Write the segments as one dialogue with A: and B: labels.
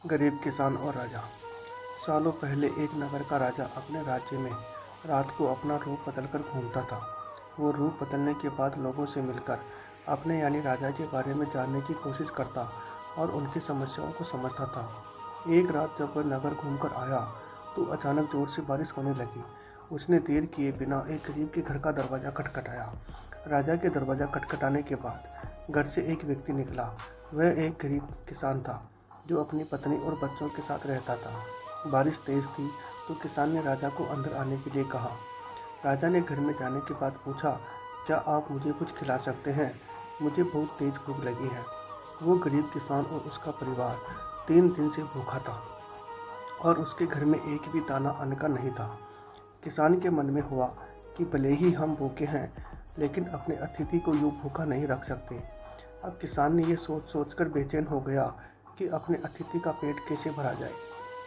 A: गरीब किसान और राजा। सालों पहले एक नगर का राजा अपने राज्य में रात को अपना रूप बदलकर घूमता था। वो रूप बदलने के बाद लोगों से मिलकर अपने यानी राजा के बारे में जानने की कोशिश करता और उनकी समस्याओं को समझता था। एक रात जब वह नगर घूमकर आया तो अचानक जोर से बारिश होने लगी। उसने देर किए बिना एक गरीब के घर का दरवाज़ा खटखटाया। राजा के दरवाज़ा खटखटाने के बाद घर से एक व्यक्ति निकला। वह एक गरीब किसान था जो अपनी पत्नी और बच्चों के साथ रहता था। बारिश तेज थी तो किसान ने राजा को अंदर आने के लिए कहा। राजा ने घर में जाने के बाद पूछा, क्या आप मुझे कुछ खिला सकते हैं? मुझे बहुत तेज भूख लगी है। वो गरीब किसान और उसका परिवार 3 दिन से भूखा था और उसके घर में एक भी दाना अन्न का नहीं था। किसान के मन में हुआ कि भले ही हम भूखे हैं, लेकिन अपने अतिथि को यूँ भूखा नहीं रख सकते। अब किसान ने ये सोचकर बेचैन हो गया कि अपने अतिथि का पेट कैसे भरा जाए।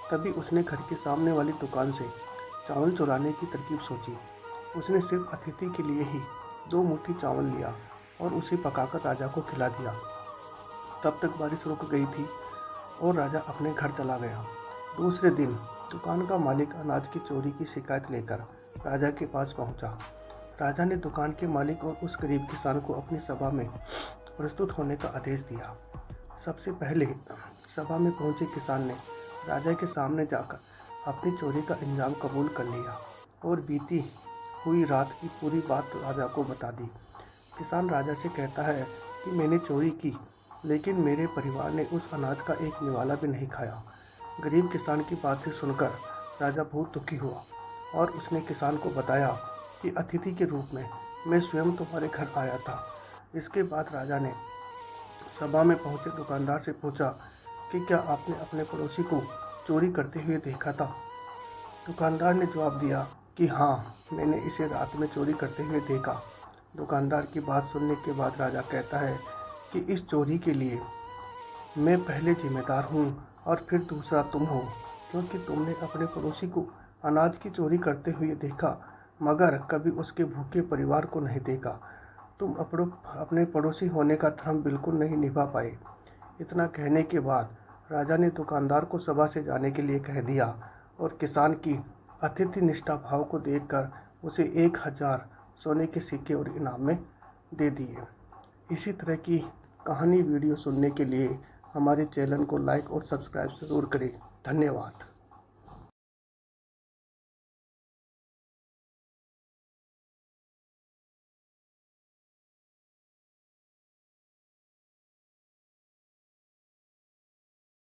A: तभी उसने घर के सामने वाली दुकान से चावल चुराने की तरकीब सोची। उसने सिर्फ अतिथि के लिए ही 2 मुट्ठी चावल लिया और उसे पकाकर राजा को खिला दिया। तब तक बारिश रुक गई थी और राजा अपने घर चला गया। दूसरे दिन दुकान का मालिक अनाज की चोरी की शिकायत लेकर राजा के पास पहुंचा। राजा ने दुकान के मालिक और उस गरीब किसान को अपनी सभा में प्रस्तुत होने का आदेश दिया। सबसे पहले सभा में पहुंचे किसान ने राजा के सामने जाकर अपनी चोरी का इल्ज़ाम कबूल कर लिया और बीती हुई रात की पूरी बात राजा को बता दी। किसान राजा से कहता है कि मैंने चोरी की, लेकिन मेरे परिवार ने उस अनाज का एक निवाला भी नहीं खाया। गरीब किसान की बातें सुनकर राजा बहुत दुखी हुआ और उसने किसान को बताया कि अतिथि के रूप में मैं स्वयं तुम्हारे घर आया था। इसके बाद राजा ने सभा में पहुंचे दुकानदार से पूछा कि क्या आपने अपने पड़ोसी को चोरी करते हुए देखा था? दुकानदार ने जवाब दिया कि हाँ, मैंने इसे रात में चोरी करते हुए देखा। दुकानदार की बात सुनने के बाद राजा कहता है कि इस चोरी के लिए मैं पहले जिम्मेदार हूँ और फिर दूसरा तुम हो, क्योंकि तुमने अपने पड़ोसी को अनाज की चोरी करते हुए देखा मगर कभी उसके भूखे परिवार को नहीं देखा। तुम अपने पड़ोसी होने का धर्म बिल्कुल नहीं निभा पाए। इतना कहने के बाद राजा ने दुकानदार को सभा से जाने के लिए कह दिया और किसान की अतिथि निष्ठा भाव को देखकर उसे 1000 सोने के सिक्के और इनाम में दे दिए। इसी तरह की कहानी वीडियो सुनने के लिए हमारे चैनल को लाइक और सब्सक्राइब ज़रूर करें। धन्यवाद।